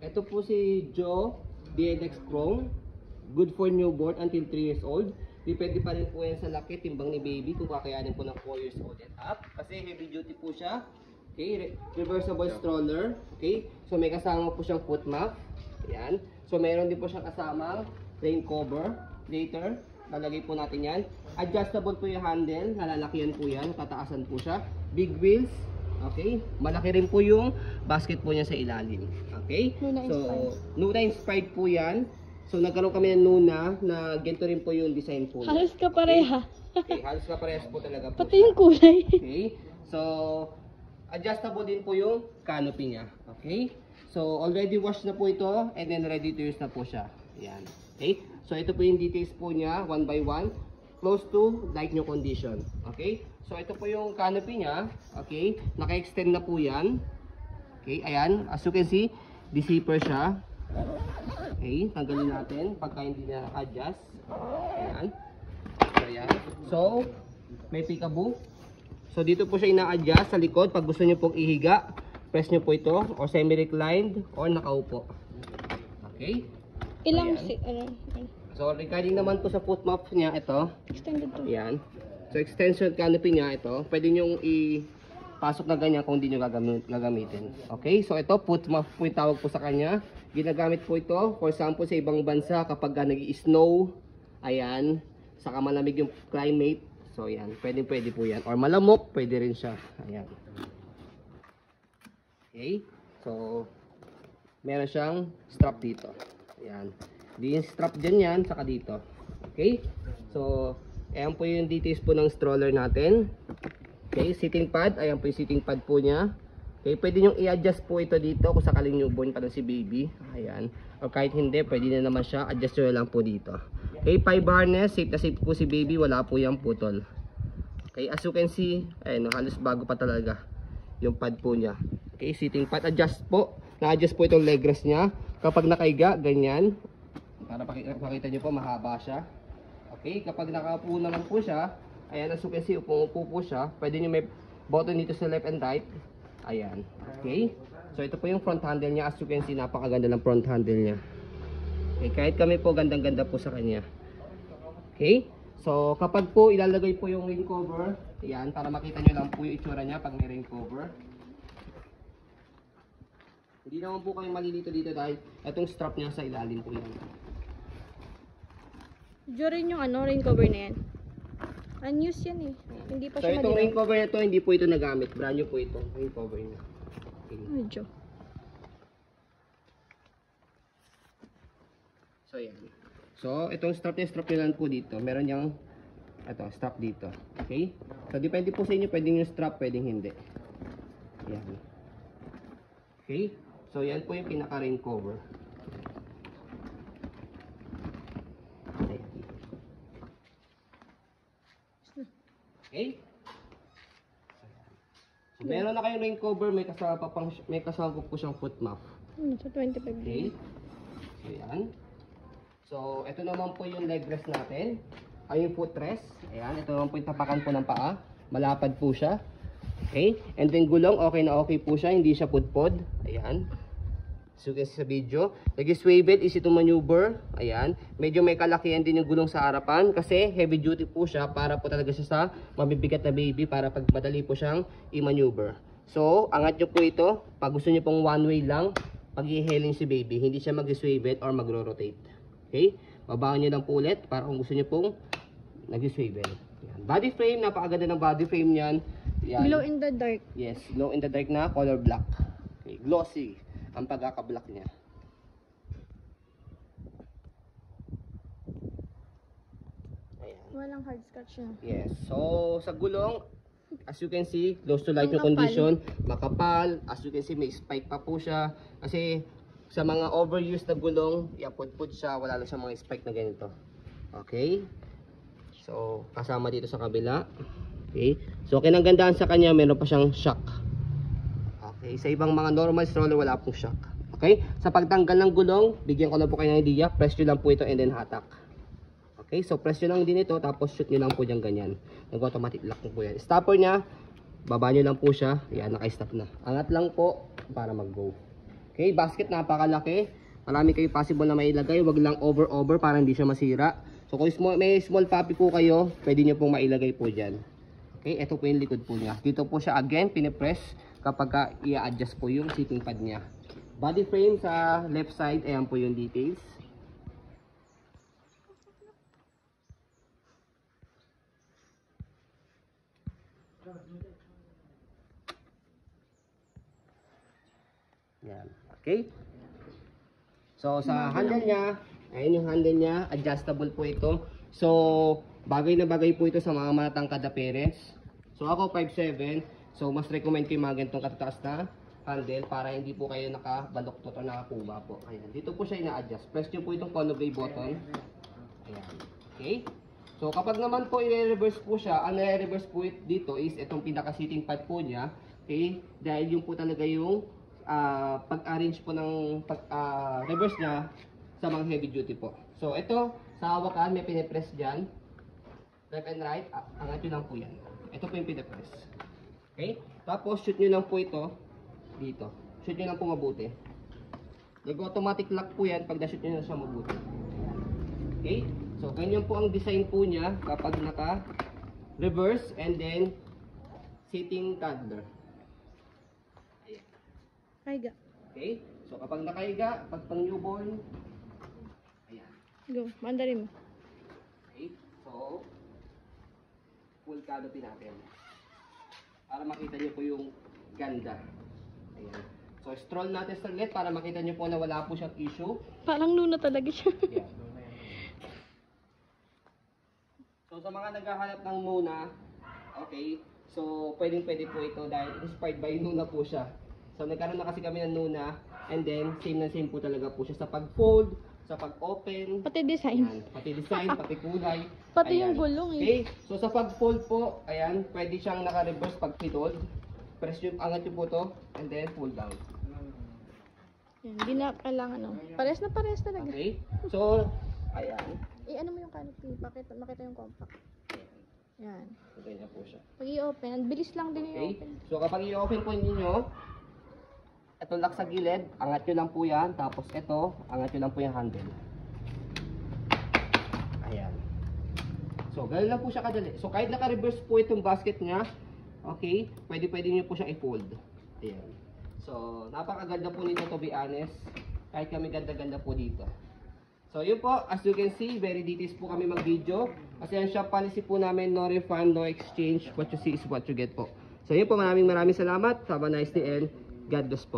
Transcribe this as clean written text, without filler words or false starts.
Ito po si Joe DNX Chrome. Good for newborn until 3 years old. Depende pa rin po yan sa laki, timbang ni baby kung kakayanin po ng 4 years old and up. Kasi heavy duty po siya. Okay, reversible stroller. Okay, so may kasama po siyang foot mat. Ayan. So meron din po siyang kasamang rain cover. Later, lalagay po natin yan. Adjustable po yung handle. Nalalakihan po yan. Tataasan po siya. Big wheels. Okay, malaki rin po yung basket po niya sa ilalim. Okay, so Nuna inspired po yan. So nagkaroon kami ng Nuna na ganito rin po yung design po niya. Halos ka pareha. Okay, halos ka parehas po talaga po. Pati yung kulay. Okay, so adjustable din po yung canopy niya. Okay, so already washed na po ito and then ready to use na po siya. Yan. Okay, so ito po yung details po niya, one by one. Close to like new condition. Okay, so ito po yung canopy niya. Okay, naka-extend na po yan. Okay, ayan, as you can see, di-zipper siya. Okay, tanggalin natin pagka hindi na adjust. Ayan. So, ayan. So, may peekaboo. So, dito po siya ina-adjust sa likod. Pag gusto niyo pong ihiga, press niyo po ito, or semi-reclined, or nakaupo. Okay? Ilang Ayan. So, regarding naman po sa foot mat niya, ito. extended to. Ayan. So, extension canopy niya, ito. Pwede nyo pasok na ganyan kung hindi nyo gagamitin. Okay, so ito, foot mat po yung tawag po sa kanya. Ginagamit po ito, for example, sa ibang bansa kapag nag-i-snow, ayan, saka malamig yung climate. So, ayan, pwede po yan. Or malamok, pwede rin siya. Ayan. Okay, so, meron siyang strap dito. Ayan. Di yung strap dyan yan, saka dito. Okay, so, ayan po yung details po ng stroller natin. Okay, sitting pad. Ayan po yung sitting pad po niya. Okay, pwede nyo i-adjust po ito dito kung sakaling newborn pa na si baby. Ayan. O kahit hindi, pwede na naman siya. Adjust nyo lang po dito. Okay, 5 harness. Safe na safe po si baby. Wala po yung putol. Okay, as you can see, ayun, halos bago pa talaga yung pad po niya. Okay, sitting pad. Adjust po. Na-adjust po itong leg rest niya. Kapag nakaiga, ganyan. Para pakita nyo po, mahaba siya. Okay, kapag nakaupo naman po siya, ayan, as you can see, upo po siya. Pwede nyo may button dito sa left and right. Ayan. Okay. So, ito po yung front handle niya. As you can see, napakaganda ng front handle niya. Okay, kahit kami po, gandang-ganda po sa kanya. Okay. So, kapag po ilalagay po yung rain cover, ayan, para makita nyo lang po yung itsura niya pag may rain cover. Hindi naman po kayo malilito dito dahil itong strap niya sa ilalim po yan. During yung rain cover na yan. Unused yan eh. Hindi pa So, siya itong rain madilaw. cover na ito, hindi po ito nagamit. Brand new po ito, rain cover niya. Okay. Medyo. So, yan. So, itong strap nyo lang po dito. Meron yung strap dito. Okay? So, depende po sa inyo. Pwedeng yung strap, pwedeng hindi. Yan. Okay? So, yan po yung pinaka-rain cover. Okay? So, meron na kayong rain cover, may kasama po siyang foot mat. Sa 25 Okay? So, yan. So, ito naman po yung leg rest natin. Ay, yung foot rest. Ayan, ito naman po yung tapakan po ng paa. Malapad po siya. Okay? And then gulong, okay na okay po siya. Hindi siya pudpod. Ayan. So, kasi sa video. Nag-swivel, easy to maneuver. Ayan. Medyo may kalakihan din yung gulong sa harapan. Kasi heavy duty po siya para po talaga siya sa mabibigat na baby. Para pag madali po siyang i-maneuver. So, angat nyo po ito. Pag gusto nyo pong one way lang, pag i-hailing si baby, hindi siya mag-swivel or mag-rotate. Okay? Babawan nyo lang po ulit para kung gusto nyo pong nag-swivel. Body frame, napakaganda ng body frame niyan. Yan. Glow in the dark. Yes, glow in the dark na color black. Okay, glossy ang pagkaka-black niya. Ayan. Walang hard scratch na. Yes. So, sa gulong, as you can see, close to like Ang yung condition, makapal. As you can see, may spike pa po siya. Kasi sa mga overused na gulong, yapod-pod siya, wala lang siya mga spike na ganito. Okay? So, kasama dito sa kabila. Okay? So, kinagandaan sa kanya, meron pa siyang shock. Okay? Sa ibang mga normal stroller, wala pong shock. Okay? Sa pagtanggal ng gulong, bigyan ko na po kayo ng idea. Press nyo lang po ito and then hatak. Okay? So, press nyo lang din ito, tapos shoot nyo lang po dyan ganyan. Nag-automatic lock po yan. Stopper niya, baba nyo lang po siya. Yan, naka-stop na. Angat lang po para mag-go. Okay, basket napakalaki. Marami kayo possible na mailagay. Wag lang over para hindi siya masira. So kung may small puppy po kayo, pwede nyo pong mailagay po dyan. Okay, ito po yung likod po niya. Dito po siya again, pinipress kapag i-adjust po yung seating pad niya. Body frame sa left side, ayan po yung details. Yan, okay. So sa handle niya, ayun yung handle niya, adjustable po ito. So bagay na bagay po ito sa mga matangkad na parents. So ako 5'7", so mas recommend ko yung mga ganitong katataas na handle para hindi po kayo nakabaloktot o nakakuba po. Ayan, dito po siya ina-adjust. Press nyo po itong colorway button. Ayan, okay. So kapag naman po i-reverse po siya, ang i-reverse po dito is itong pinaka-seating pad po niya. Okay, dahil yung po talaga yung pag-arrange po ng reverse niya sa mga heavy duty po. So ito, sa hawakan may pinipress dyan. Left and right, angat nyo lang po yan. Ito po yung pinipress. Okay, tapos shoot nyo lang po ito dito. Shoot nyo lang po mabuti. Nag-automatic lock po yan pag na-shoot nyo na siya mabuti. Okay, so ganyan po ang design po niya kapag naka-reverse and then sitting toddler. Kaiga. Okay? So kapag nakahiga, pag pang newborn, ayan. Go, mandarin mo. Okay? So, full canopy natin. Para makita nyo po yung ganda. Ayan. So, stroll natin saglit para makita nyo po na wala po siyang issue. Parang Luna talaga siya. Ayan. So, sa mga naghahanap ng Nuna, okay, so pwedeng-pwede po ito dahil inspired by Nuna po siya. So nagkaroon na kasi kami ng Nuna and then same na same po talaga po siya sa pag-fold, sa pag-open. Pati design. Ayan, pati design, pati kulay. Pati Ayan. yung gulong eh. Okay, so sa pag-fold po, ayan, pwede siyang naka-reverse pag pinold. Press yung angat yung po to and then pull down. Yan, hindi na kailangan Pares na pares talaga. Okay, so ayan. Ano mo yung canopy, makita yung compact. Yan. So ganyan po siya. Pag i-open, ang bilis lang din Okay, i-open. so kapag i-open po ninyo, ito lock sa gilid, angat nyo lang po yan. Tapos ito, angat nyo lang po yung handle. Ayan. So, ganoon lang po siya kadali. So, kahit naka-reverse po itong basket niya, okay, pwede nyo po siya i-fold. Ayan. So, napakaganda po nito to be honest. Kahit kami ganda-ganda po dito. So, yun po, as you can see, very details po kami mag-video. Kasi ang shop policy po namin, no refund, no exchange. What you see is what you get po. So, yun po, maraming salamat. Have a nice day and God bless po.